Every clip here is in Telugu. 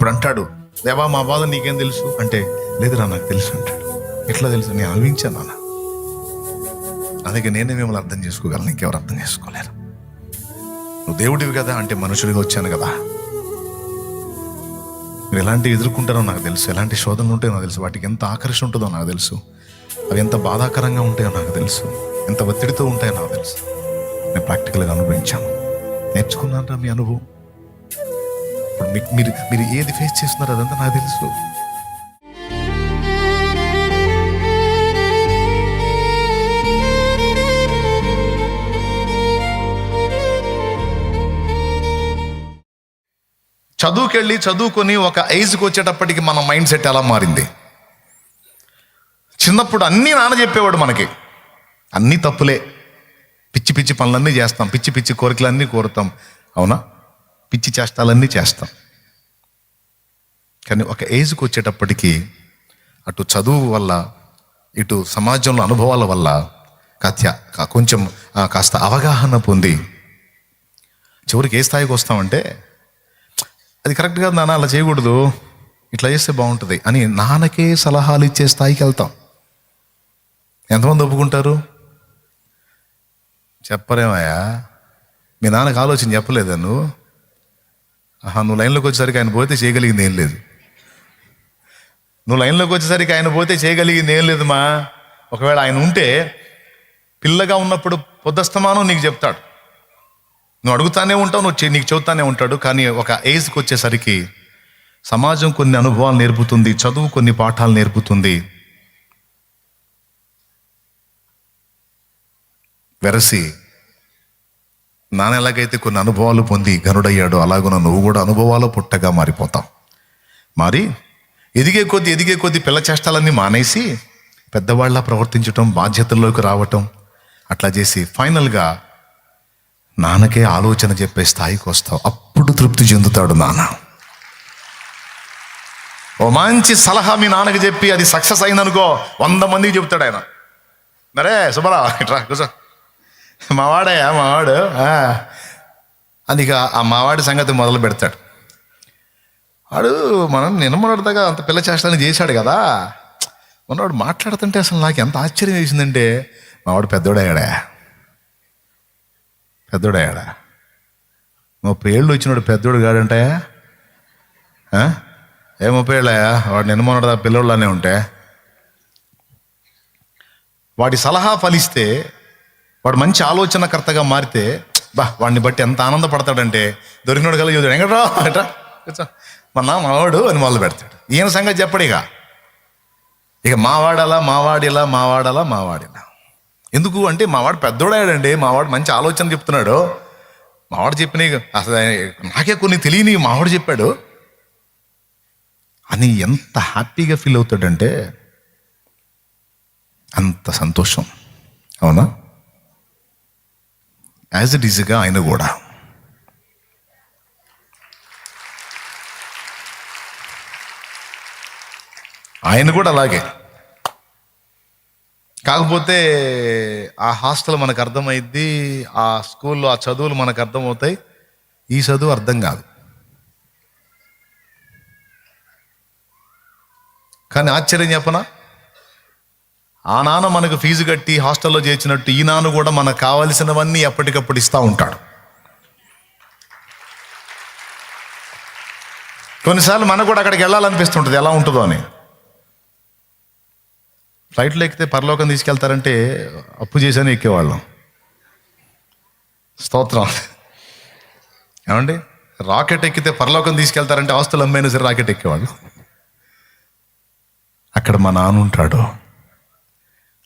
ఇప్పుడు అంటాడు, దేవా మా బాధ నీకేం తెలుసు అంటే, లేదురా నాకు తెలుసు అంటాడు. ఎట్లా తెలుసు? నేను అనుభవించాను నాన్న, అందుకే నేనే మిమ్మల్ని అర్థం చేసుకోగలను, ఇంకెవరు అర్థం చేసుకోలేరు. నువ్వు దేవుడివి కదా అంటే, మనుషుడిగా వచ్చాను కదా. మీరు ఎలాంటివి ఎదుర్కొంటారో నాకు తెలుసు, ఎలాంటి శోధనలు ఉంటాయో నాకు తెలుసు, వాటికి ఎంత ఆకర్షణ ఉంటుందో నాకు తెలుసు, అవి ఎంత బాధాకరంగా ఉంటాయో నాకు తెలుసు, ఎంత ఒత్తిడితో ఉంటాయో నాకు తెలుసు. నేను ప్రాక్టికల్గా అనుభవించాను, నేర్చుకున్నాను మీ అనుభవం. ఇప్పుడు మీరు మీరు ఏది ఫేస్ చేస్తున్నారో అదంతా నాకు తెలుసు. చదువుకెళ్ళి చదువుకొని ఒక ఏజ్కి వచ్చేటప్పటికి మన మైండ్ సెట్ ఎలా మారింది? చిన్నప్పుడు అన్నీ నాన్న చెప్పేవాడు మనకి, అన్నీ తప్పులే, పిచ్చి పిచ్చి పనులన్నీ చేస్తాం, పిచ్చి పిచ్చి కోరికలన్నీ కోరుతాం, అవునా? పిచ్చి చేష్టాలన్నీ చేస్తాం. కానీ ఒక ఏజ్కి వచ్చేటప్పటికి అటు చదువు వల్ల, ఇటు సమాజంలో అనుభవాల వల్ల కొంచెం కాస్త అవగాహన పొంది చివరికి ఏ స్థాయికి వస్తామంటే, అది కరెక్ట్ కాదు నాన్న, అలా చేయకూడదు, ఇట్లా చేస్తే బాగుంటుంది అని నాన్నకే సలహాలు ఇచ్చే స్థాయికి వెళ్తాం. ఎంతమంది ఒప్పుకుంటారు? చెప్పరేమయ్యా, మీ నాన్నకు ఆలోచన చెప్పలేదా నువ్వు? నువ్వు లైన్లోకి వచ్చేసరికి ఆయన పోతే చేయగలిగింది ఏం లేదు. నువ్వు లైన్లోకి వచ్చేసరికి ఆయన పోతే చేయగలిగింది ఏం లేదు మా. ఒకవేళ ఆయన ఉంటే పిల్లగా ఉన్నప్పుడు పొద్దస్తమానం నీకు చెప్తాడు, నువ్వు అడుగుతానే ఉంటావు, నీకు చెబుతానే ఉంటాడు. కానీ ఒక ఏజ్కి వచ్చేసరికి సమాజం కొన్ని అనుభవాలు నేర్పుతుంది, చదువు కొన్ని పాఠాలు నేర్పుతుంది. వెరసి నాన్న ఎలాగైతే కొన్ని అనుభవాలు పొంది ఘనుడయ్యాడో, అలాగున నువ్వు కూడా అనుభవాలు పుట్టగా మారిపోతావు. మరి ఎదిగే కొద్ది పిల్ల చేష్టాలన్నీ మానేసి పెద్దవాళ్ళ ప్రవర్తించటం, బాధ్యతల్లోకి రావటం, అట్లా చేసి ఫైనల్గా నాన్నకే ఆలోచన చెప్పే స్థాయికి వస్తావు. అప్పుడు తృప్తి చెందుతాడు నాన్న. ఓ మంచి సలహా మీ నాన్నకి చెప్పి అది సక్సెస్ అయిందనుకో, 100 మందికి చెప్తాడు ఆయన. మరే సుబ్బరా ఇట్రా కూర్చో, మావాడయ్యా మావాడు అందుక ఆ మావాడి సంగతి మొదలు పెడతాడు. వాడు మనం నిన్నమొన్నటిదాకా అంత పిల్ల చేష్టాన్ని చేశాడు కదా, మొన్నవాడు మాట్లాడుతుంటే అసలు నాకు ఎంత ఆశ్చర్యం వేసిందంటే, మావాడు పెద్దోడయ్యాడా 30 ఏళ్ళు వచ్చినాడు, పెద్దోడు కాడంటే. 30 ఏళ్ళయా, వాడు నిన్నమొన్నటిదాకా పిల్లోళ్ళనే ఉంటే. వాడి సలహా ఫలిస్తే, వాడు మంచి ఆలోచనకర్తగా మారితే, వాడిని బట్టి ఎంత ఆనందపడతాడంటే, దొరికినోడు కలిగి వెంకట్రా ఎట్రా మావాడు అని మొదలు పెడతాడు. ఈయన సంగతి చెప్పడు ఇక మావాడిలా. ఎందుకు అంటే, మావాడు పెద్దోడాడండి, మావాడు మంచి ఆలోచన చెప్తున్నాడు, మావాడు చెప్పిన అసలు నాకే కొన్ని తెలియని మావాడు చెప్పాడు అని ఎంత హ్యాపీగా ఫీల్ అవుతాడంటే అంత సంతోషం. అవునా? యాజ్ ఇట్ ఈజ్గా ఆయన కూడా అలాగే. కాకపోతే ఆ హాస్టల్ మనకు అర్థమైద్ది, ఆ స్కూల్లో ఆ చదువులు మనకు అర్థమవుతాయి, ఈ చదువు అర్థం కాదు. కానీ ఆశ్చర్యం చెప్పనా, ఆ నాన్న మనకు ఫీజు కట్టి హాస్టల్లో చేర్చినట్టు ఈ నాన్న కూడా మనకు కావలసినవన్నీ ఎప్పటికప్పుడు ఇస్తూ ఉంటాడు. కొన్నిసార్లు మనకు కూడా అక్కడికి వెళ్ళాలనిపిస్తుంటుంది, ఎలా ఉంటుందో అని. ఫ్లైట్లో ఎక్కితే పరలోకం తీసుకెళ్తారంటే అప్పు చేశాను ఎక్కేవాళ్ళం. స్తోత్రం. ఏమండి, రాకెట్ ఎక్కితే పరలోకం తీసుకెళ్తారంటే ఆస్తులు అమ్మైనా సరే రాకెట్ ఎక్కేవాళ్ళు. అక్కడ మా నాన్న ఉంటాడు,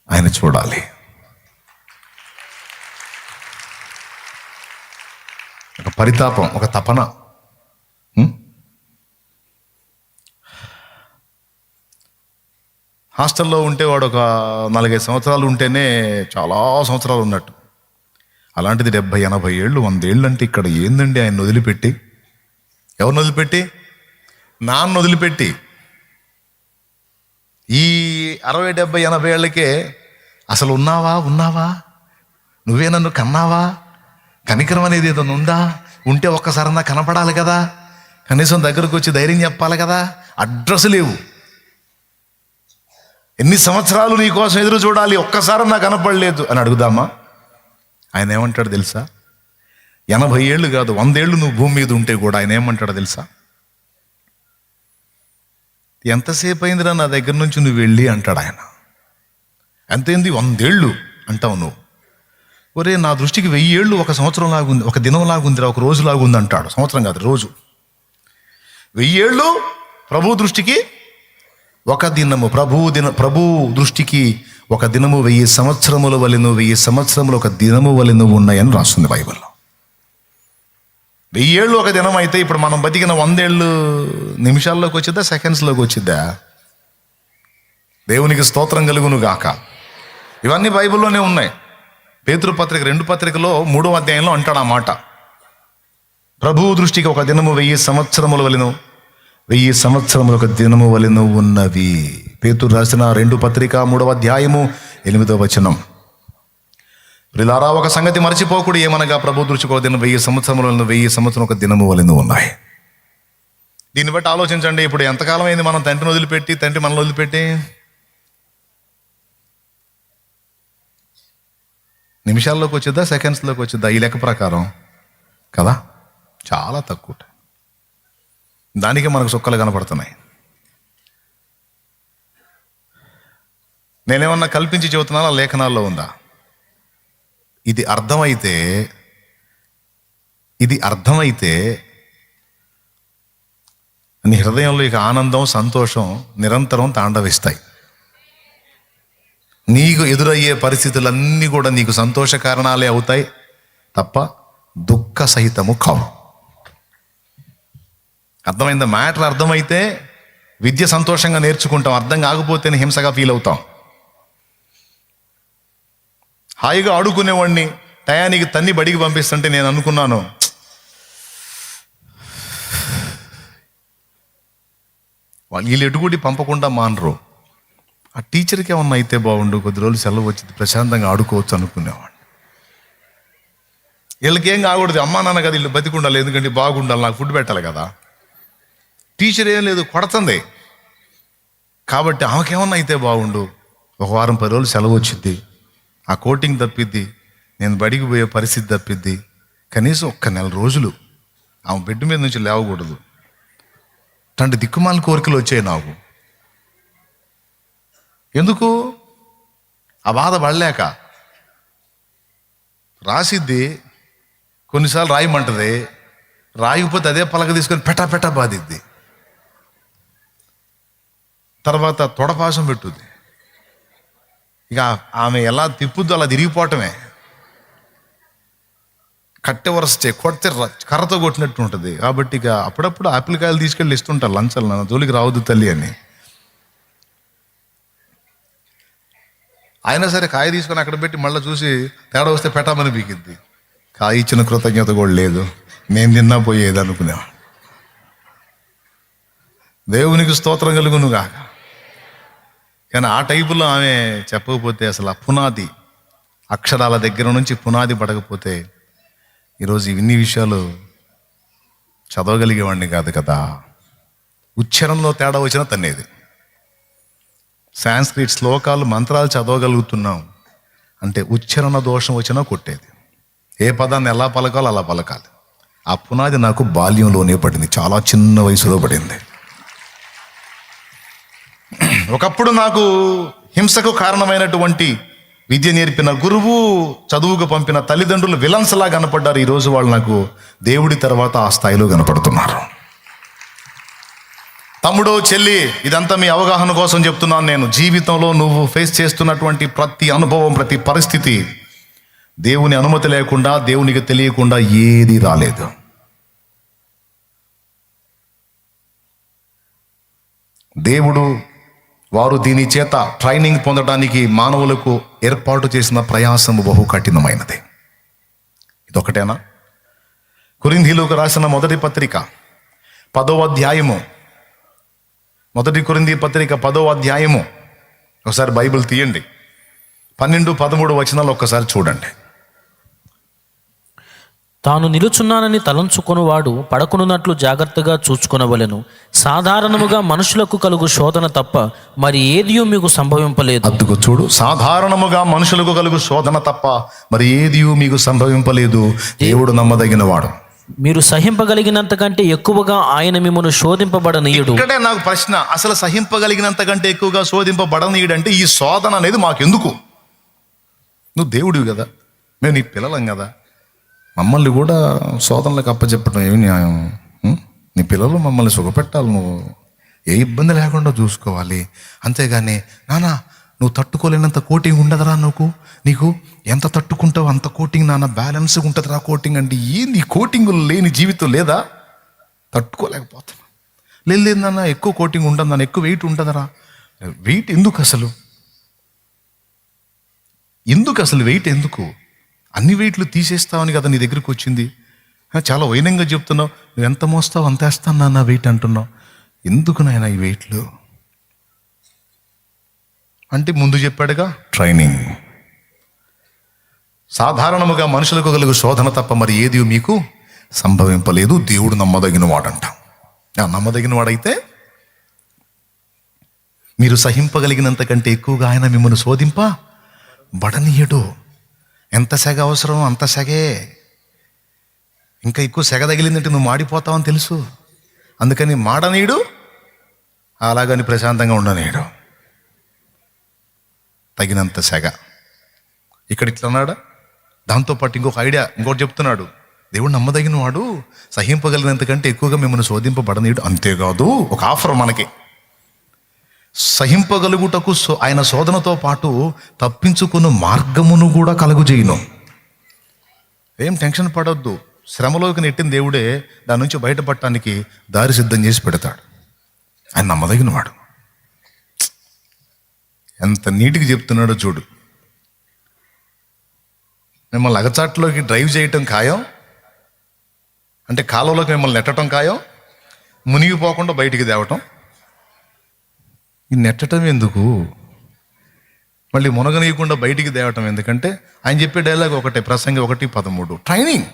ఆయన చూడాలి. ఒక పరితాపం, ఒక తపన. హాస్టల్లో ఉంటే వాడు ఒక 4-5 సంవత్సరాలు ఉంటేనే చాలా సంవత్సరాలు ఉన్నట్టు. అలాంటిది 70-80 ఏళ్ళు 100 ఏళ్ళు అంటే ఇక్కడ ఏందండి ఆయన వదిలిపెట్టి? ఎవరిని వదిలిపెట్టి? నాన్న వదిలిపెట్టి. ఈ 60-70-80 ఏళ్ళకే అసలు ఉన్నావా, నువ్వే నన్ను కన్నావా, కనికరం అనేది ఏదైనా ఉందా, ఉంటే ఒక్కసారన్నా కనపడాలి కదా, కనీసం దగ్గరకు వచ్చి ధైర్యం చెప్పాలి కదా. అడ్రస్ లేవు. ఎన్ని సంవత్సరాలు నీ కోసం ఎదురు చూడాలి, ఒక్కసారి నాకు కనపడలేదు అని అడుగుదామా? ఆయన ఏమంటాడు తెలుసా? 80 ఏళ్ళు కాదు, 100 ఏళ్ళు నువ్వు భూమి మీద ఉంటే కూడా ఆయన ఏమంటాడో తెలుసా? ఎంతసేపు అయిందిరా నా దగ్గర నుంచి నువ్వు వెళ్ళి అంటాడు ఆయన. ఎంతైంది? 100 ఏళ్ళు అంటావు నువ్వు. ఒరే, నా దృష్టికి 1000 ఏళ్ళు ఒక సంవత్సరం లాగుంది, ఒక దినం లాగుందిరా, ఒక రోజు లాగుంది అంటాడు. సంవత్సరం కాదు, రోజు. 1000 ఏళ్ళు ప్రభు దృష్టికి ఒక దినము. ప్రభు దృష్టికి ఒక దినము 1000 సంవత్సరముల వలెను, 1000 సంవత్సరములు ఒక దినము వలెను ఉన్నాయని రాస్తుంది బైబిల్లో. 1000 ఏళ్ళు ఒక దినం అయితే ఇప్పుడు మనం బతికిన 100 ఏళ్ళు నిమిషాల్లోకి వచ్చిద్దా, సెకండ్స్లోకి వచ్చిద్దా? దేవునికి స్తోత్రం కలుగును గాక. ఇవన్నీ బైబిల్లోనే ఉన్నాయి. పేతురు పత్రిక 2 పత్రికలో 3వ అధ్యాయంలో అంటాడు ఆ మాట. ప్రభువు దృష్టికి ఒక దినము 1000 సంవత్సరముల వలెను, 1000 సంవత్సరములు ఒక దినము వలెను ఉన్నవి. పేతురు రాసిన 2 పత్రిక 3వ అధ్యాయము 8వ వచనం. ప్రియులారా, ఒక సంగతి మర్చిపోకుడు, ఏమనగా ప్రభు దృష్టికి ఒక దినం 1000 సంవత్సరముల వలెను, 1000 సంవత్సరం ఒక దినము వలెను ఉన్నాయి. దీన్ని బట్టి ఆలోచించండి. ఇప్పుడు ఎంతకాలం అయింది మనం తండ్రిని వదిలిపెట్టి, తండ్రి మనల్ని వదిలిపెట్టి? నిమిషాల్లోకి వచ్చిద్దా, సెకండ్స్లోకి వచ్చిద్దా? ఈ లెక్క ప్రకారం కదా, చాలా తక్కువ. దానికే మనకు సుక్కలు కనపడుతున్నాయి. నేనేమన్నా కల్పించి చెబుతున్నానా, లేఖనాల్లో ఉందా? ఇది అర్థమైతే నీ హృదయంలో ఇక ఆనందం, సంతోషం నిరంతరం తాండవిస్తాయి. నీకు ఎదురయ్యే పరిస్థితులన్నీ కూడా నీకు సంతోష కారణాలే అవుతాయి తప్ప దుఃఖ సహితము కావు. అర్థమైందా? మ్యాటర్ అర్థమైతే విద్య సంతోషంగా నేర్చుకుంటాం, అర్థం కాకపోతేనే హింసగా ఫీల్ అవుతాం. హాయిగా ఆడుకునేవాడిని టయానికి తన్ని బడికి పంపిస్తుంటే నేను అనుకున్నాను, వీళ్ళు ఎటుగుడి పంపకుండా మానరు, ఆ టీచర్కి ఏమన్నా అయితే బాగుండు, కొద్ది రోజులు సెలవు వచ్చింది, ప్రశాంతంగా ఆడుకోవచ్చు అనుకునేవాడిని. వీళ్ళకి ఏం కాకూడదు, అమ్మా నాన్న కదా, వీళ్ళు బతికుండాలి, ఎందుకంటే బాగుండాలి, నాకు ఫుడ్ పెట్టాలి కదా. టీచర్ ఏం లేదు, కొడుతుంది కాబట్టి ఆమెకేమన్నా అయితే బాగుండు, ఒక వారం 10 రోజులు సెలవు వచ్చింది, ఆ కోటింగ్ తప్పిద్ది, నేను బడికి పోయే పరిస్థితి తప్పిద్ది. కనీసం 1 నెల రోజులు ఆమె బెడ్ మీద నుంచి లేవకూడదు. తండ్రి దిక్కుమాల కోరికలు వచ్చాయి నాకు. ఎందుకు? ఆ బాధ పడలేక. రాసిద్ది, కొన్నిసార్లు రాయమంటది, రాయకపోతే అదే పలక తీసుకొని పెటా బాధిద్ది. తర్వాత తొడపాసం పెట్టుద్ది. ఇక ఆమె ఎలా తిప్పుద్దో అలా తిరిగిపోవటమే. కట్టె వరస కొడితే కర్రతో కొట్టినట్టు ఉంటుంది. కాబట్టి ఇక అప్పుడప్పుడు ఆపిల్ కాయలు తీసుకెళ్ళి ఇస్తుంటారు లంచాలు, నా జోలికి రావద్దు తల్లి అని. అయినా సరే కాయ తీసుకొని అక్కడ పెట్టి మళ్ళీ చూసి తేడా వస్తే పెట్టమని పీకిద్ది. కాయ ఇచ్చిన కృతజ్ఞత కూడా లేదు, నేను తిన్నా పోయేది అనుకునేవా. దేవునికి స్తోత్రం కలుగును గాక. కానీ ఆ టైపులో ఆమె చెప్పకపోతే, అసలు ఆ పునాది అక్షరాల దగ్గర నుంచి పునాది పడకపోతే ఈరోజు ఇన్ని విషయాలు చదవగలిగేవాడిని కాదు కదా. ఉచ్చారణలో తేడా వచ్చినా తన్నేది. సాంస్క్రిట్ శ్లోకాలు, మంత్రాలు చదవగలుగుతున్నాం అంటే ఉచ్చారణ దోషం వచ్చినా కొట్టేది. ఏ పదాన్ని ఎలా పలకాలో అలా పలకాలి. ఆ పునాది నాకు బాల్యంలోనే పడింది, చాలా చిన్న వయసులో పడింది. ఒకప్పుడు నాకు హింసకు కారణమైనటువంటి విద్య నేర్పిన గురువు, చదువుకు పంపిన తల్లిదండ్రులు విలన్స్లా కనపడ్డారు. ఈరోజు వాళ్ళు నాకు దేవుడి తర్వాత ఆ స్థాయిలో కనపడుతున్నారు. తమ్ముడు, చెల్లి, ఇదంతా మీ అవగాహన కోసం చెప్తున్నాను నేను. జీవితంలో నువ్వు ఫేస్ చేస్తున్నటువంటి ప్రతి అనుభవం, ప్రతి పరిస్థితి దేవుని అనుమతి లేకుండా, దేవునికి తెలియకుండా ఏది రాలేదు. దేవుడు వారు దీని చేత ట్రైనింగ్ పొందడానికి మానవులకు ఏర్పాటు చేసిన ప్రయాసము బహు కఠినమైనది. ఇదొకటేనా? కొరింథీయులకు రాసిన మొదటి పత్రిక 10వ అధ్యాయము, మొదటి కొరింథీ పత్రిక 10వ అధ్యాయము, ఒకసారి బైబిల్ తీయండి, 12, 13 వచనాలు ఒక్కసారి చూడండి. తాను నిలుచున్నానని తలంచుకొనువాడు పడకునున్నట్లు జాగ్రత్తగా చూచుకొనవలెను. సాధారణముగా మనుషులకు కలుగు శోధన తప్ప మరి ఏదియూ మీకు సంభవింపలేదు. అద్దుకు చూడు, సాధారణముగా మనుషులకు కలుగు శోధన తప్ప మరి ఏది మీకు సంభవింపలేదు. దేవుడు నమ్మదగిన వాడు. మీరు సహింపగలిగినంత కంటే ఎక్కువగా ఆయన మిమ్మల్ని శోధింపబడనీయుడు. ఇక్కడే నాకు ప్రశ్న, అసలు సహింపగలిగినంత కంటే ఎక్కువగా శోధింపబడనీయుడు అంటే ఈ శోధన అనేది మాకెందుకు? నువ్వు దేవుడివి కదా, మేము నీ పిల్లలం కదా, మమ్మల్ని కూడా శోధనలకు అప్పచెప్పడం ఏమి న్యాయం? నీ పిల్లలు మమ్మల్ని సుఖపెట్టాలి, నువ్వు ఏ ఇబ్బంది లేకుండా చూసుకోవాలి. అంతేగాని నానా నువ్వు తట్టుకోలేనంత కోటింగ్ ఉండదురా, నీకు ఎంత తట్టుకుంటావు అంత కోటింగ్ నాన్న, బ్యాలెన్స్గా ఉంటుందిరా కోటింగ్ అంటే. ఏంది కోటింగ్ లేని జీవితం లేదా? తట్టుకోలేకపోతున్నా. లేదు నాన్న ఎక్కువ కోటింగ్ ఉంటుంది నాన్న, ఎక్కువ వెయిట్ ఉంటుందరా. వెయిట్ ఎందుకు అసలు వెయిట్ ఎందుకు? అన్ని వెయిట్లు తీసేస్తావని కదా నీ దగ్గరికి వచ్చింది. చాలా వైనంగా చెప్తున్నావు, నువ్వు ఎంత మోస్తావు అంత వేస్తాను నాన్న వెయిట్ అంటున్నావు. ఎందుకు నాయన ఈ వెయిట్లు అంటే? ముందు చెప్పాడుగా, ట్రైనింగ్. సాధారణముగా మనుషులకు కలుగు శోధన తప్ప మరి ఏది మీకు సంభవింపలేదు. దేవుడు నమ్మదగిన వాడంట. నమ్మదగిన వాడైతే మీరు సహింపగలిగినంత కంటే ఎక్కువగా ఆయన మిమ్మల్ని శోధింపబడనీయడు. ఎంత సెగ అవసరం అంత సెగే. ఇంకా ఎక్కువ సెగ తగిలిందంటే నువ్వు మాడిపోతావని తెలుసు. అందుకని మాడనీయుడు, అలాగని ప్రశాంతంగా ఉండనీయుడు. తగినంత సెగ. ఇక్కడ ఇట్లా అన్నాడా? దాంతోపాటు ఇంకొక ఐడియా, ఇంకోటి చెప్తున్నాడు. దేవుడు నమ్మదగిన వాడు, సహింపగలిగినంత కంటే ఎక్కువగా మిమ్మల్ని శోధింపబడనీయుడు. అంతేకాదు, ఒక ఆఫర్ మనకి. సహింపగలుగుటకు ఆయన శోధనతో పాటు తప్పించుకున్న మార్గమును కూడా కలుగుజేయును. ఏం టెన్షన్ పడొద్దు. శ్రమలోకి నెట్టిన దేవుడే దాని నుంచి బయటపడటానికి దారి సిద్ధం చేసి పెడతాడు. ఆయన నమ్మదగిన వాడు. ఎంత నీట్గా చెప్తున్నాడో చూడు. మిమ్మల్ని అగచాట్లోకి డ్రైవ్ చేయటం ఖాయం, అంటే కాలువలోకి మిమ్మల్ని నెట్టడం ఖాయం, మునిగిపోకుండా బయటికి తేవటం. ఈ నెట్టడం ఎందుకు? మళ్ళీ మునగనీయకుండా బయటికి తేవటం ఎందుకంటే ఆయన చెప్పే డైలాగ్ ఒకటే, ప్రసంగి 1:13, ట్రైనింగ్.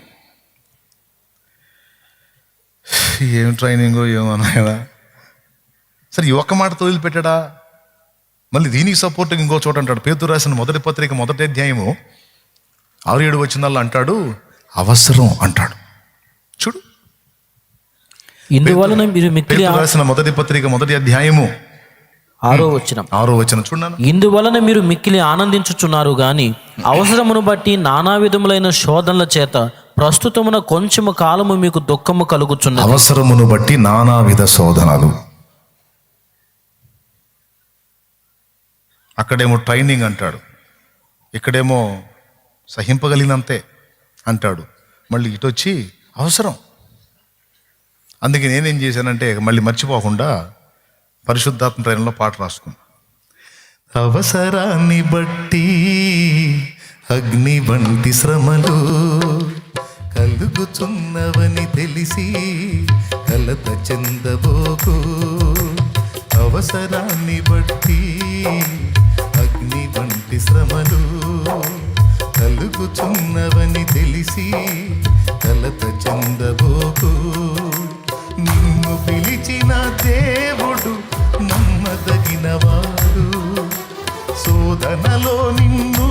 ఏం ట్రైనింగో ఏమన్నా. సరే ఈ ఒక్క మాట వదిలిపెట్టాడా? మళ్ళీ దీనికి సపోర్ట్గా ఇంకో చోట అంటాడు. పేతురు రాసిన మొదటి పత్రిక 1వ అధ్యాయము 6-7 వచనాల్లో అంటాడు, అవసరం అంటాడు. చూడు, ఇందువలన మీరు మిక్కిలి రాసిన మొదటి పత్రిక 1వ అధ్యాయము 6వ వచనం చూడండి. ఇందువలన మీరు మిక్కిలి ఆనందించుచున్నారు గాని అవసరమును బట్టి నానా విధములైన శోధనల చేత ప్రస్తుతమున కొంచెము కాలము మీకు దుఃఖము కలుగుచున్నది. అవసరమును బట్టి నానా విధ శోధనలు. అక్కడేమో ట్రైనింగ్ అంటాడు, ఇక్కడేమో సహింపగలిగినంతే అంటాడు. మళ్ళీ ఇటు వచ్చి అవసరం. అందుకే నేనేం చేశానంటే మళ్ళీ మర్చిపోకుండా పరిశుద్ధాత్మ ట్రైన్లో పాట రాసుకున్నా. అవసరాన్ని బట్టి అగ్ని వంటి శ్రమలు కలుగుచున్నవని తెలిసి కలత చెందబోకు. అవసరాన్ని బట్టి అగ్ని వంటి శ్రమలు కలుగుచున్నవని తెలిసి కలత చెందబోకు. నిన్ను పిలిచిన దేవుడు నమ్మదగినవాడు, శోధనలో నిన్ను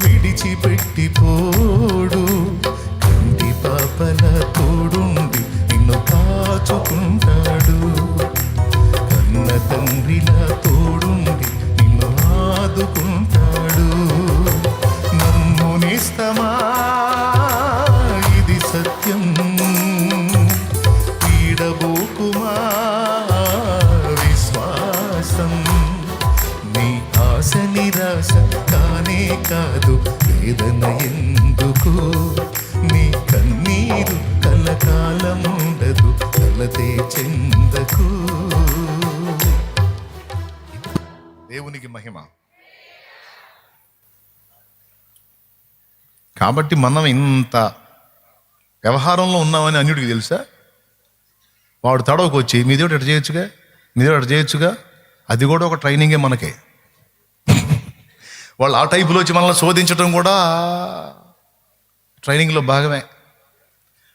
విడిచిపెట్టిపోడు. కంటి పాపల తోడుండి నిన్ను కాచుకుంటాడు, కన్న తండ్రిలా తోడుండి నిన్ను ఆదుకుంటాడు. నమ్మునిస్తమా, ఇది సత్యం, వీడబోకుమా విశ్వాసం. నీ ఆశ నిరాశ కానే కాదు, వేదన ఎందుకు? నీ కన్నీరు కలకాలముండదు, కలతే చెందకు. దేవునికి మహిమ. కాబట్టి మనం ఇంత వ్యవహారంలో ఉన్నామని అన్యుడికి తెలుసా? వాడు తడవకు వచ్చి మీదేవిడ ఎట చేయొచ్చుగా, మీదేవిడ ఎట చేయొచ్చుగా, అది కూడా ఒక ట్రైనింగే మనకే. వాళ్ళు ఆ టైపులో వచ్చి మనల్ని శోధించడం కూడా ట్రైనింగ్లో భాగమే.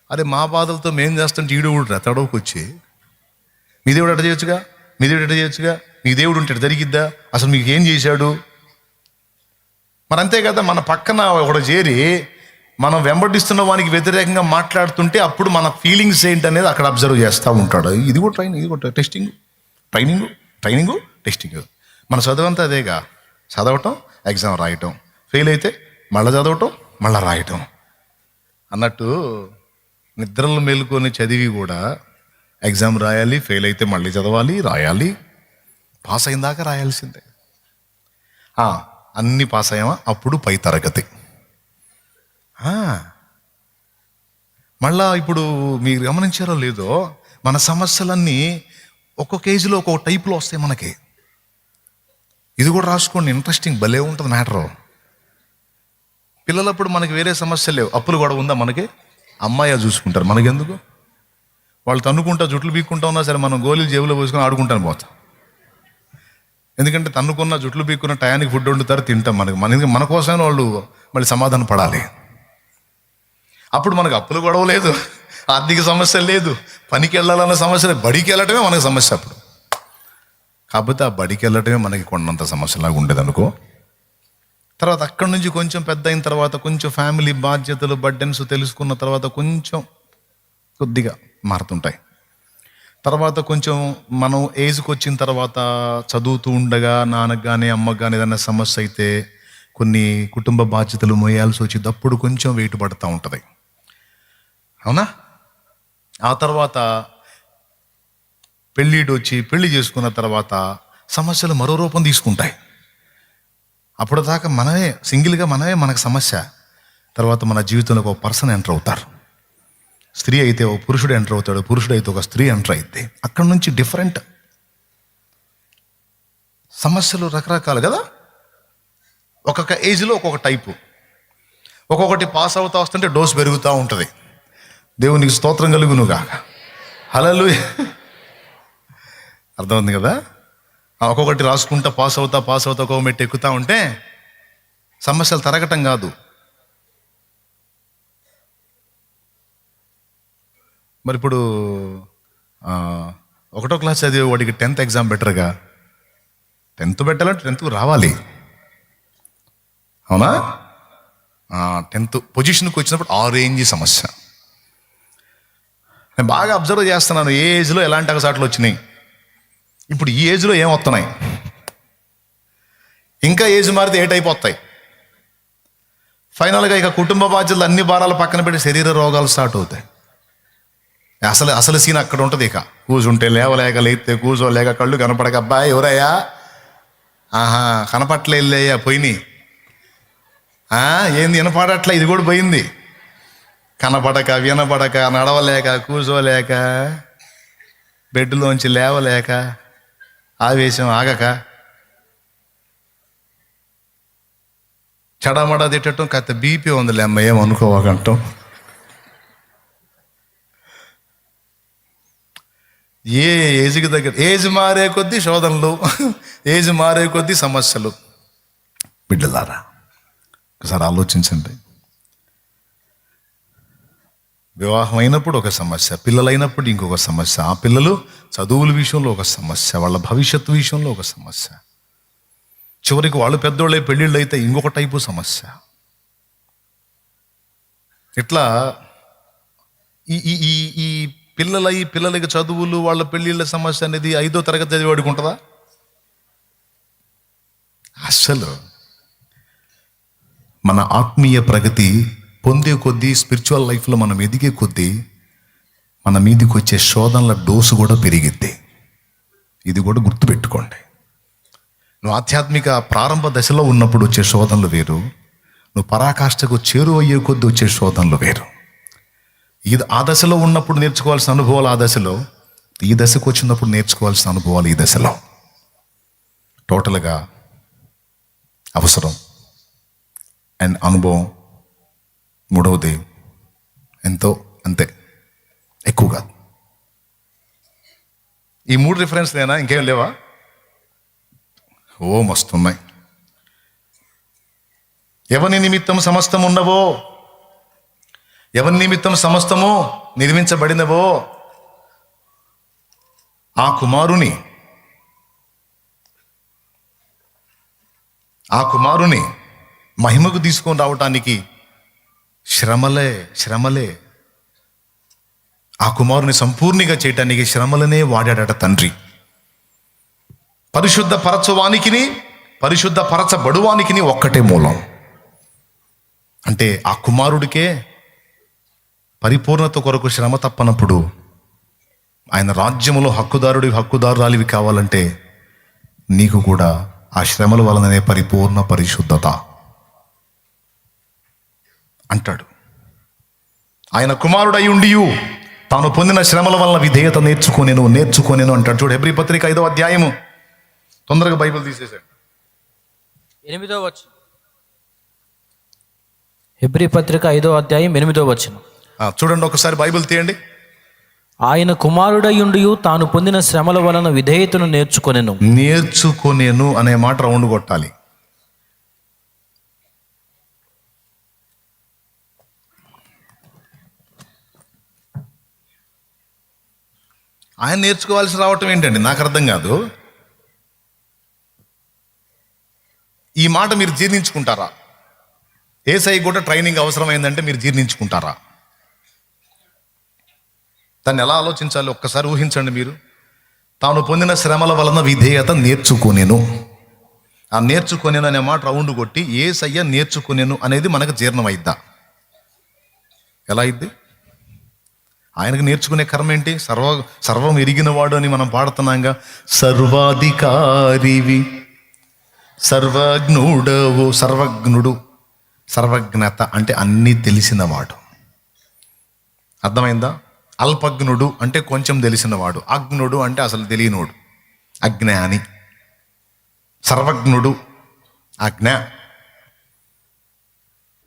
అరే మా బాధలతో మేం చేస్తుంటే ఈడు ఊడురా తడవకు వచ్చి, మీ దేవుడు ఎట్ట చేయొచ్చుగా, మీ దేవుడు ఎట్ట చేయొచ్చుగా, మీ దేవుడు ఉంటే జరిగిద్దా, అసలు మీకు ఏం చేశాడు? మరి అంతే కదా, మన పక్కన ఒకడు చేరి మనం వెంబడిస్తున్న వానికి వ్యతిరేకంగా మాట్లాడుతుంటే అప్పుడు మన ఫీలింగ్స్ ఏంటనేది అక్కడ అబ్జర్వ్ చేస్తూ ఉంటాడు. ఇది కూడా ట్రైనింగ్, ఇది కూడా టెస్టింగ్, ట్రైనింగు టెస్టింగ్. మన చదువంతా అదేగా, చదవటం, ఎగ్జామ్ రాయటం, ఫెయిల్ అయితే మళ్ళీ చదవటం, మళ్ళీ రాయటం అన్నట్టు నిద్రలు మేలుకొని చదివి కూడా ఎగ్జామ్ రాయాలి, ఫెయిల్ అయితే మళ్ళీ చదవాలి, రాయాలి, పాస్ అయిన దాకా రాయాల్సిందే. అన్నీ పాస్ అయ్యామా అప్పుడు పై తరగతి. మళ్ళా ఇప్పుడు మీరు గమనించారో లేదో, మన సమస్యలన్నీ ఒక్కొక్క ఏజ్లో ఒక్కొక్క టైప్లో వస్తాయి మనకి. ఇది కూడా రాసుకోండి, ఇంట్రెస్టింగ్ భలే ఉంటుంది మ్యాటరు. పిల్లలప్పుడు మనకి వేరే సమస్యలు లేవు, అప్పులు కూడా ఉందా మనకి, అమ్మాయి చూసుకుంటారు, మనకెందుకు? వాళ్ళు తన్నుకుంటా జుట్లు బీక్కుంటా ఉన్నా సరే మనం గోళీలు జేబులో పోసుకొని ఆడుకుంటాను పోతాం. ఎందుకంటే తన్నుకున్న జుట్లు బీక్కున్న టయానికి ఫుడ్ వండుతారు, తింటాం. మన కోసమే వాళ్ళు మళ్ళీ సమాధానం పడాలి. అప్పుడు మనకు అప్పులు గొడవ లేదు, ఆర్థిక సమస్య లేదు, పనికి వెళ్ళాలన్న సమస్య లేదు, బడికి వెళ్ళటమే మనకు సమస్య అప్పుడు. కాకపోతే ఆ బడికి వెళ్ళటమే మనకి కొండంత సమస్యలాగా ఉండేది అనుకో. తర్వాత అక్కడి నుంచి కొంచెం పెద్ద అయిన తర్వాత కొంచెం ఫ్యామిలీ బాధ్యతలు, బర్డెన్స్ తెలుసుకున్న తర్వాత కొంచెం కొద్దిగా మారుతుంటాయి. తర్వాత కొంచెం మనం ఏజ్కి వచ్చిన తర్వాత చదువుతూ ఉండగా నాన్నకు కానీ అమ్మకు కానీ ఏదైనా సమస్య అయితే కొన్ని కుటుంబ బాధ్యతలు మోయాల్సి వచ్చింది, అప్పుడు కొంచెం వెయిట్ పడుతూ ఉంటుంది, అవునా? ఆ తర్వాత పెళ్ళిడు వచ్చి పెళ్లి చేసుకున్న తర్వాత సమస్యలు మరో రూపం తీసుకుంటాయి. అప్పుడు దాకా మనమే సింగిల్గా మనకు సమస్య. తర్వాత మన జీవితంలో ఒక పర్సన్ ఎంటర్ అవుతారు. స్త్రీ అయితే ఒక పురుషుడు ఎంటర్ అవుతాడు, పురుషుడు అయితే ఒక స్త్రీ ఎంటర్ అయితే అక్కడ నుంచి డిఫరెంట్ సమస్యలు రకరకాలు కదా. ఒక్కొక్క ఏజ్లో ఒక్కొక్క టైపు, ఒక్కొక్కటి పాస్ అవుతా వస్తుంటే డోస్ పెరుగుతూ ఉంటుంది. దేవునికి స్తోత్రం కలుగునుగా, హల్లెలూయా. అర్థమవుతుంది కదా. ఒక్కొక్కటి రాసుకుంటా పాస్ అవుతా ఒక్కొక్క మెట్టు ఎక్కుతూ ఉంటే సమస్యలు తరగటం కాదు. మరి ఇప్పుడు 1వ క్లాస్ చదివే వాడికి 10th ఎగ్జామ్ బెటర్గా, 10th పెట్టాలంటే 10th రావాలి, అవునా? 10th పొజిషన్కి వచ్చినప్పుడు ఆ రేంజ్ సమస్య. నేను బాగా అబ్జర్వ్ చేస్తున్నాను ఏ ఏజ్లో ఎలాంటి అగసాట్లు వచ్చినాయి, ఇప్పుడు ఈ ఏజ్లో ఏం వస్తున్నాయి, ఇంకా ఏజ్ మారితే ఏ టైప్ వస్తాయి. ఫైనల్గా ఇక కుటుంబ బాధ్యతలు అన్ని భారాలు పక్కన పెట్టి శరీర రోగాలు స్టార్ట్ అవుతాయి. అసలు సీన్ అక్కడ ఉంటుంది. ఇక కూర్చుంటే లేవలేక, లేస్తే కూర్చోలేక, కళ్ళు కనపడక, అబ్బాయి ఎవరయ్యా, కనపట్లేయ్యా, పోయినాయి, ఏంది వినపడట్లే, ఇది కూడా పోయింది. కనపడక, వినపడక, నడవలేక, కూర్చోలేక, బెడ్లోంచి లేవలేక, ఆవేశం ఆగక, చెడమడ తిట్టడం, కాస్త బీపీ ఉందిలే అమ్మ ఏమనుకోవకంటాం. ఏ ఏజ్కి దగ్గర ఏజ్ మారే కొద్దీ శోధనలు, ఏజ్ మారే కొద్దీ సమస్యలు. బిడ్డలారా ఒకసారి ఆలోచించండి. వివాహం అయినప్పుడు ఒక సమస్య, పిల్లలైనప్పుడు ఇంకొక సమస్య, ఆ పిల్లలు చదువుల విషయంలో ఒక సమస్య, వాళ్ళ భవిష్యత్తు విషయంలో ఒక సమస్య, చివరికి వాళ్ళు పెద్దోళ్ళే పెళ్ళిళ్ళు అయితే ఇంకొక టైపు సమస్య. ఇట్లా ఈ పిల్లలకి చదువులు, వాళ్ళ పెళ్ళిళ్ళ సమస్య అనేది 5వ తరగతి చదివాడికి ఉంటుందా? అస్సలు. మన ఆత్మీయ ప్రగతి పొందే కొద్దీ, స్పిరిచువల్ లైఫ్లో మనం ఎదిగే కొద్దీ మన మీదికి వచ్చే శోధనల డోసు కూడా పెరిగిద్ది. ఇది కూడా గుర్తుపెట్టుకోండి. నువ్వు ఆధ్యాత్మిక ప్రారంభ దశలో ఉన్నప్పుడు వచ్చే శోధనలు వేరు, నువ్వు పరాకాష్ఠకు చేరువయ్యే కొద్దీ వచ్చే శోధనలు వేరు. ఆ దశలో ఉన్నప్పుడు నేర్చుకోవాల్సిన అనుభవాలు ఆ దశలో, ఈ దశకు వచ్చినప్పుడు నేర్చుకోవాల్సిన అనుభవాలు ఈ దశలో. టోటల్గా అవసరం అండ్ అనుభవం మూడవది ఎంతో, అంతే, ఎక్కువ కాదు. ఈ 3 రిఫరెన్స్ లేనా, ఇంకేం లేవా? ఓ మస్తున్నాయి. ఎవని నిమిత్తం సమస్తం ఉండవో ఎవరి నిమిత్తం సమస్తము నిర్మించబడినవో ఆ కుమారుని మహిమకు తీసుకొని రావటానికి శ్రమలే ఆ కుమారుని సంపూర్ణంగా చేయటానికి శ్రమలనే వాడాడట తండ్రి. పరిశుద్ధపరచబడువానికి ఒక్కటే మూలం. అంటే ఆ కుమారుడికే పరిపూర్ణత కొరకు శ్రమ తప్పనప్పుడు ఆయన రాజ్యములో హక్కుదారురాలివి కావాలంటే నీకు కూడా ఆ శ్రమల వలననే పరిపూర్ణ పరిశుద్ధత అంటాడు. ఆయన కుమారుడై ఉండియు తాను పొందిన శ్రమల వలన విధేయత నేర్చుకోనేను అంటాడు. చూడు, హెబ్రీ పత్రిక 5వ అధ్యాయము. తొందరగా బైబిల్ తీసేసాడు. 8వ వచనం. హెబ్రీ పత్రిక 5వ అధ్యాయం 8వ వచనం. చూడండి, ఒకసారి బైబిల్ తీయండి. ఆయన కుమారుడయుండియు తాను పొందిన శ్రమల వలన విధేయతను నేర్చుకొనేను అనే మాట రౌండ్ కొట్టాలి. ఆయన నేర్చుకోవాల్సి రావటం ఏంటండి? నాకు అర్థం కాదు. ఈ మాట మీరు జీర్ణించుకుంటారా? యేసయ్య కూడా ట్రైనింగ్ అవసరమైందంటే మీరు జీర్ణించుకుంటారా? దాన్ని ఎలా ఆలోచించాలి ఒక్కసారి ఊహించండి మీరు. తాను పొందిన శ్రమల వలన విధేయత నేర్చుకొనేను. ఆ నేర్చుకొనేను అనే మాట రౌండ్ కొట్టి యేసయ్య నేర్చుకొనేను అనేది మనకు జీర్ణమైద్దా? ఎలా అయింది? ఆయనకు నేర్చుకునే కర్మ ఏంటి? సర్వం ఎరిగినవాడు అని మనం పాడుతున్నాంగా. సర్వాధికారివి, సర్వజ్ఞుడు. సర్వజ్ఞత అంటే అన్నీ తెలిసినవాడు. అర్థమైందా? అల్పజ్ఞుడు అంటే కొంచెం తెలిసినవాడు. అజ్ఞుడు అంటే అసలు తెలియనోడు, అజ్ఞాని. సర్వజ్ఞుడు, అజ్ఞ.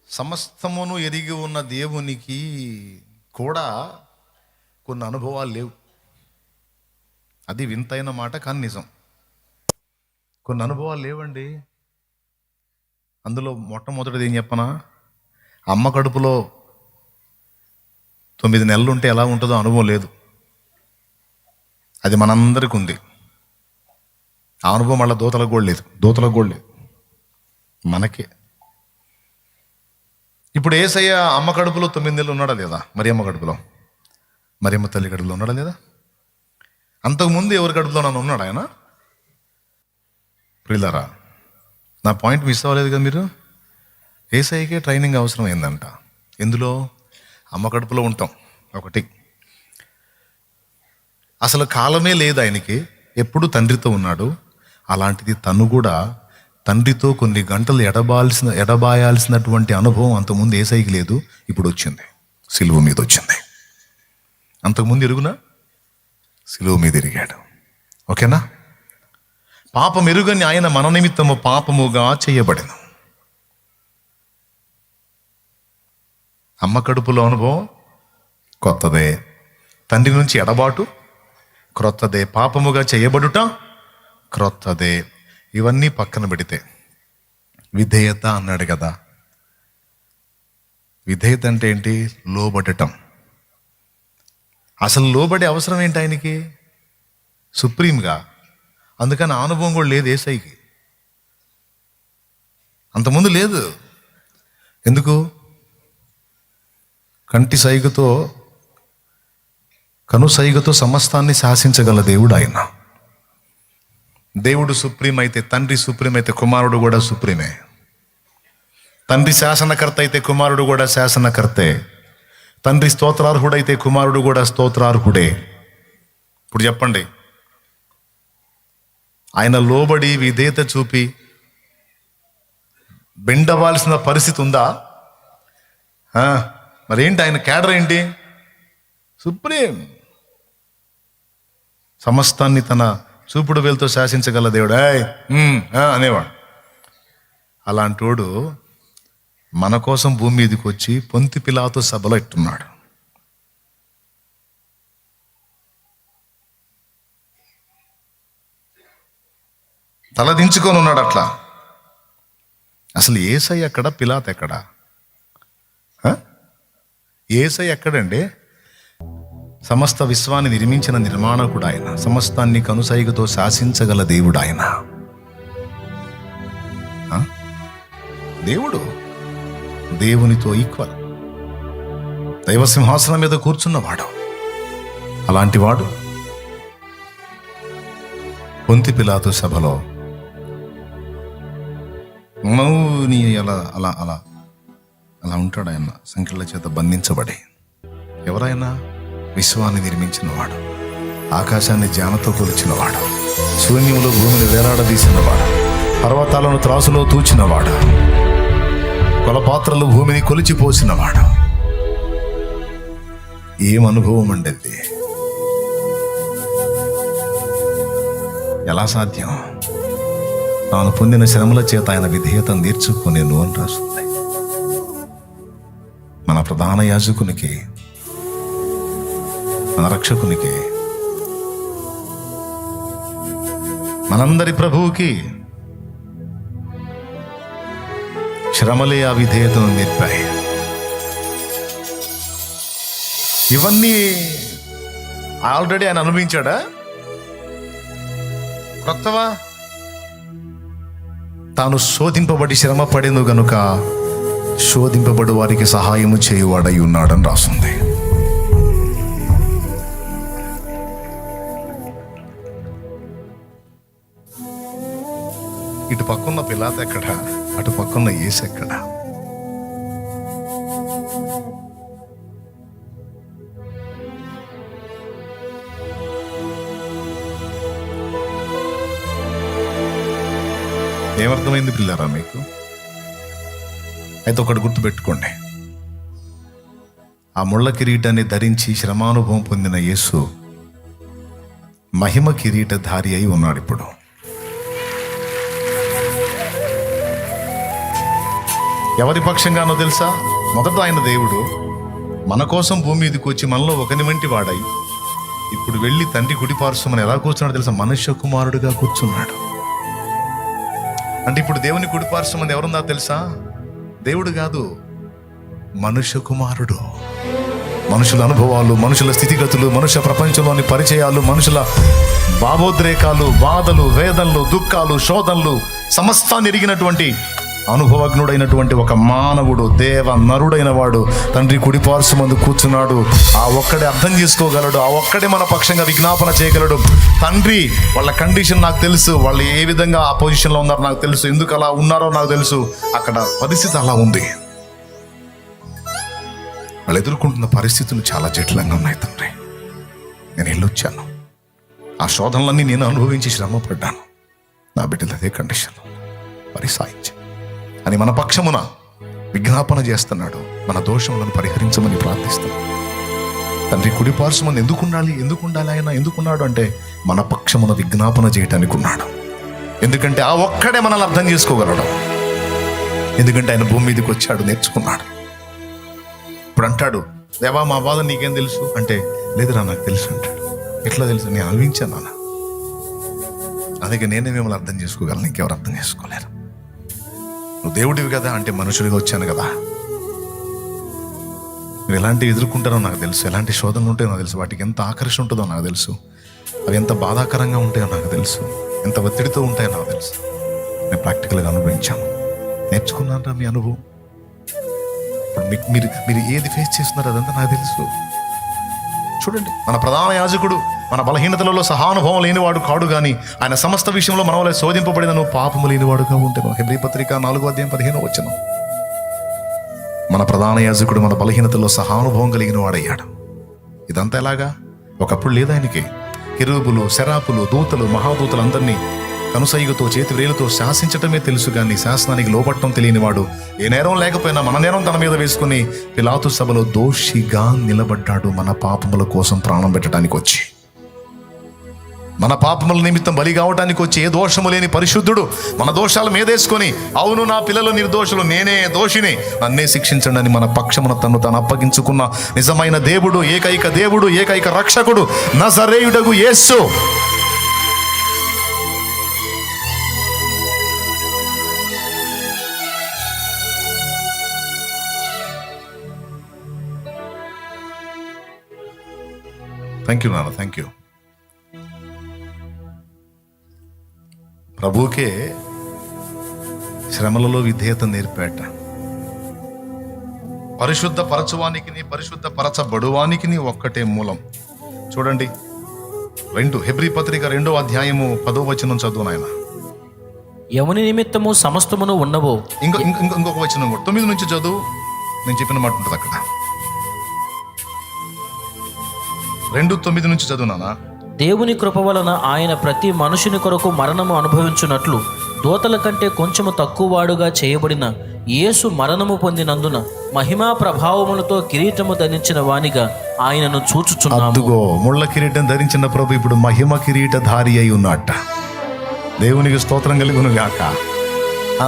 సమస్తమును ఎరిగి ఉన్న దేవునికి కూడా కొన్ని అనుభవాలు లేవు. అది వింతైన మాట, కానీ నిజం. కొన్ని అనుభవాలు లేవండి. అందులో మొట్టమొదటిది ఏం చెప్పనా? అమ్మ కడుపులో 9 నెలలు ఉంటే ఎలా ఉంటుందో అనుభవం లేదు. అది మనందరికీ ఉంది. ఆ అనుభవం మళ్ళీ దూతలకు కూడా లేదు. మనకే. ఇప్పుడు యేసయ్య అమ్మ కడుపులో 9 నెలలు ఉన్నాడా లేదా? మరియమ్మ తల్లి కడుపులో ఉన్నాడా లేదా? అంతకుముందు ఎవరి కడుపులో నన్ను ఉన్నాడు ఆయన? ప్రియులారా, నా పాయింట్ మిస్ అవ్వలేదు కదా మీరు. యేసయ్యకే ట్రైనింగ్ అవసరం ఏందంట. ఎందులో? అమ్మ కడుపులో ఉంటాం ఒకటి. అసలు కాలమే లేదు ఆయనకి, ఎప్పుడు తండ్రితో ఉన్నాడు. అలాంటిది తను కూడా తండ్రితో కొన్ని గంటలు ఎడబాయాల్సినటువంటి అనుభవం అంతకుముందు యేసయ్యకి లేదు. ఇప్పుడు వచ్చింది, సిలువ మీద వచ్చింది. అంతకుముందు ఎరుగునా? సిలువ మీద ఎరిగాడు. ఓకేనా? పాపం ఎరుగని ఆయన మన నిమిత్తము పాపముగా చేయబడిన. అమ్మ కడుపులో అనుభవం కొత్తదే, తండ్రి నుంచి ఎడబాటు క్రొత్తదే, పాపముగా చేయబడుట క్రొత్తదే. ఇవన్నీ పక్కన పెడితే విధేయత అన్నాడు కదా. విధేయత అంటే ఏంటి? లోబడటం. అసలు లోబడే అవసరం ఏంటి ఆయనకి? సుప్రీంగా. అందుకని అనుభవం కూడా లేదు యేసయ్యకి. అంతకుముందు లేదు. ఎందుకు? కనుసైగతో సమస్తాన్ని శాసించగల దేవుడు ఆయన. దేవుడు సుప్రీం అయితే, తండ్రి సుప్రీం అయితే, కుమారుడు కూడా సుప్రీమే. తండ్రి శాసనకర్త అయితే కుమారుడు కూడా శాసనకర్తే. తండ్రి స్తోత్రార్హుడైతే కుమారుడు కూడా స్తోత్రార్హుడే. ఇప్పుడు చెప్పండి, ఆయన లోబడి విధేయత చూపి బెండవాల్సిన పరిస్థితి ఉందా? మరేంటి ఆయన క్యాడర్ ఏంటి? సుప్రీం. సమస్తాన్ని తన చూపుడు వేలుతో శాసించగల దేవుడు అనేవాడు. అలాంటోడు మన కోసం భూమి మీదకి వచ్చి పొంతి పిలాతు సభలో ఎట్టున్నాడు. తలదించుకొని ఉన్నాడు అట్లా. అసలు యేసయ్య ఎక్కడ, పిలాతు ఎక్కడ? యేసయ్య ఎక్కడండి? సమస్త విశ్వాన్ని నిర్మించిన నిర్మాణకుడు ఆయన. సమస్తాన్ని కనుసైగతో శాసించగల దేవుడు ఆయన. దేవుడు దేవునితో ఈక్వల్, దైవ సింహాసనం మీద కూర్చున్నవాడు. అలాంటి వాడు పొంతి పిలాతు సభలో మౌని అలా అలా అలా అలా ఉంటాడు. ఆయన సంఖ్యల చేత బంధించబడి. ఎవరైనా విశ్వాన్ని నిర్మించినవాడు, ఆకాశాన్ని జ్ఞానతో కొలిచినవాడు, శూన్యములో భూమిని వేలాడదీసినవాడు, పర్వతాలను త్రాసులో తూచినవాడు, కొలపాత్రలు భూమిని కొలిచిపోసినవాడు. ఏం అనుభవం అండి అది! ఎలా సాధ్యం? తాను పొందిన శ్రమల చేత ఆయన విధేయత నేర్చుకునేను అని రాస్తుంది. మన ప్రధాన యాజకునికి, మన రక్షకునికి, మనందరి ప్రభువుకి శ్రమలే ఆ విధేయతను నేర్పాయి. ఇవన్నీ ఆల్రెడీ ఆయన అనుభవించాడా? కొత్తవా? తాను శోధింపబడి శ్రమ పడేను గనుక శోధింపబడు వారికి సహాయము చేయువాడై ఉన్నాడని రాస్తుంది. ఇటు పక్కన్న పిలాతు ఎక్కడ, అటు పక్కన్న యేసు ఎక్కడ? ఏమర్థమైంది పిల్లారా మీకు? అయితే ఒకటి గుర్తుపెట్టుకోండి, ఆ ముళ్ళ కిరీటాన్ని ధరించి శ్రమానుభవం పొందిన యేసు మహిమ కిరీటధారి అయి ఉన్నాడు. ఇప్పుడు ఎవరి పక్షంగానో తెలుసా? మొదట ఆయన దేవుడు మన కోసం భూమి మీదకి వచ్చి మనలో ఒకని వంటి వాడై ఇప్పుడు వెళ్ళి తండ్రి కుడిపార్శ్వమని ఎలా కూర్చున్నాడు తెలుసా? మనుష్య కుమారుడుగా కూర్చున్నాడు. అంటే ఇప్పుడు దేవుని కుడిపార్శ్వమని ఎవరున్నా తెలుసా? దేవుడు కాదు, మనుష్య కుమారుడు. మనుషుల అనుభవాలు, మనుషుల స్థితిగతులు, మనుష్య ప్రపంచంలోని పరిచయాలు, మనుషుల భావోద్రేకాలు, బాధలు, వేదనలు, దుఃఖాలు, శోధనలు సమస్తాన్ని ఎరిగినటువంటి అనుభవజ్ఞుడైనటువంటి ఒక మానవుడు, దేవ నరుడైన వాడు తండ్రి కుడిపార్శ్వమందు కూర్చున్నాడు. ఆ ఒక్కడే అర్థం చేసుకోగలడు, ఆ ఒక్కడే మన పక్షంగా విజ్ఞాపన చేయగలడు. తండ్రి వాళ్ళ కండిషన్ నాకు తెలుసు, వాళ్ళు ఏ విధంగా ఆ పొజిషన్లో ఉన్నారో నాకు తెలుసు, ఎందుకు అలా ఉన్నారో నాకు తెలుసు. అక్కడ పరిస్థితి అలా ఉంది. వాళ్ళు ఎదుర్కొంటున్న పరిస్థితులు చాలా జటిలంగా ఉన్నాయి. తండ్రి, నేను వెళ్ళొచ్చాను, ఆ శోధనలన్నీ నేను అనుభవించి శ్రమ పడ్డాను, నా బిడ్డలు అదే కండిషన్లో మరి సాయించి అని మన పక్షమున విజ్ఞాపన చేస్తున్నాడు. మన దోషములను పరిహరించమని ప్రార్థిస్తున్నాడు. తండ్రి కుడిపార్శ్వమని ఎందుకు ఉండాలి ఆయన? ఎందుకున్నాడు అంటే మన పక్షమున విజ్ఞాపన చేయటానికి ఉన్నాడు. ఎందుకంటే ఆ ఒక్కడే మనల్ని అర్థం చేసుకోగలడు. ఎందుకంటే ఆయన భూమి మీదకి వచ్చాడు, నేర్చుకున్నాడు. ఇప్పుడు అంటాడు, దేవా మా బాధ నీకేం తెలుసు అంటే, లేదురా నాకు తెలుసు అంటాడు. ఎట్లా తెలుసు? నేను అనుభవించాను నాన్న, అందుకే నేనే మిమ్మల్ని అర్థం చేసుకోగలను, ఇంకెవరు అర్థం చేసుకోలేరు. నువ్వు దేవుడివి కదా అంటే, మనుషుడిగా వచ్చాను కదా. నువ్వు ఎలాంటివి ఎదుర్కొంటారో నాకు తెలుసు, ఎలాంటి శోధనలు ఉంటాయో నాకు తెలుసు, వాటికి ఎంత ఆకర్షణ ఉంటుందో నాకు తెలుసు, అవి ఎంత బాధాకరంగా ఉంటాయో నాకు తెలుసు, ఎంత ఒత్తిడితో ఉంటాయో నాకు తెలుసు. నేను ప్రాక్టికల్గా అనుభవించాను, నేర్చుకున్నాను మీ అనుభవం. ఇప్పుడు మీరు మీరు ఏది ఫేస్ చేస్తున్నారో అదంతా నాకు తెలుసు. చూడండి, మన ప్రధాన యాజకుడు మన బలహీనతలలో సహానుభవం లేనివాడు కాడు, కానీ ఆయన సమస్త విషయంలో మన వల్ల శోధింపబడిన నువ్వు పాపము లేనివాడుగా ఉంటాను. హెబ్రీ పత్రిక 4:15 మన ప్రధాన యాజకుడు మన బలహీనతలో సహానుభవం కలిగిన వాడయ్యాడు. ఇదంతా ఎలాగా? ఒకప్పుడు లేదు ఆయనకి. కెరూబులు, శరాపులు, దూతలు, మహాదూతలు అందరినీ కనుసైగతో చేతి వేలుతో శాసించటమే తెలుసు, కానీ శాసనానికి లోపట్టడం తెలియనివాడు ఏ నేరం లేకపోయినా మన నేరం తన మీద వేసుకుని పిలాతు సభలో దోషిగా నిలబడ్డాడు. మన పాపముల కోసం ప్రాణం పెట్టడానికి వచ్చి, మన పాపముల నిమిత్తం బలి కావడానికి వచ్చి, ఏ దోషము లేని పరిశుద్ధుడు మన దోషాలు మీదేసుకొని, అవును నా పిల్లలు నిర్దోషులు, నేనే దోషిని, నన్నే శిక్షించండి అని మన పక్షమున తను అప్పగించుకున్న నిజమైన దేవుడు, ఏకైక రక్షకుడు నజరేయుడగు యేసు. థ్యాంక్ యూ నాన్న, థ్యాంక్ యూ. ప్రభువుకే శ్రమలలో విధేయత నేర్పేట. పరిశుద్ధ పరచువానికి పరిశుద్ధ పరచబడువానికి ఒక్కటే మూలం. చూడండి, హెబ్రీ పత్రిక 2వ అధ్యాయము 10వ వచనం చదువు నాయన. ఎవని నిమిత్తము సమస్తమును ఉన్నవో. ఇంకొక వచనం కూడా 9 నుంచి చదువు. నేను చెప్పిన మాట ఉంటుంది అక్కడ. 2:9 నుంచి చదువు నాన్న. దేవుని కృప వలన ఆయన ప్రతి మనుషుని కొరకు మరణము అనుభవించున్నట్లు దూతల కంటే కొంచెము తక్కువ వాడుగా చేయబడిన యేసు మరణము పొందినందున మహిమా ప్రభావములతో కిరీటము ధరించిన వానిగా ఆయనను చూచుచున్నాము. అదుగో ముళ్ళ కిరీటం ధరించిన ప్రభు ఇప్పుడు మహిమ కిరీటధారి అయి ఉన్నట్ట. దేవునికి స్తోత్రం కలుగును గాక.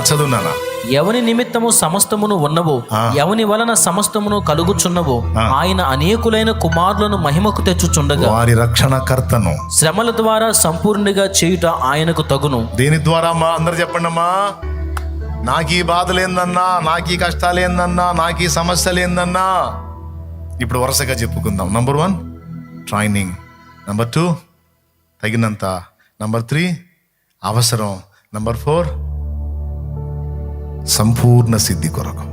చదువు నాన్న. ఎవని నిమిత్తము సమస్తమును ఉన్నవో, ఎవని వలన సమస్తమును కలుగుచున్నవో ఆయన అనేకులైన కుమారులను మహిమకు తెచ్చుచుండగా వారి రక్షణకర్తను శ్రమల ద్వారా సంపూర్ణిగా చేయుట ఆయనకు తగును. దేని ద్వారా అమ్మా? అందరు చెప్పండి అమ్మా. నాకు ఈ బాధలేందన్నా, నాకు ఈ కష్టాలేందన్నా, నాకు ఈ సమస్యలేందన్నా. ఇప్పుడు వరుసగా చెప్పుకుందాం. నంబర్ 1 ట్రైనింగ్, నంబర్ 2 తగినంత, నంబర్ 3 అవసరం, నంబర్ 4 సంపూర్ణ సిద్ధి కొరకు.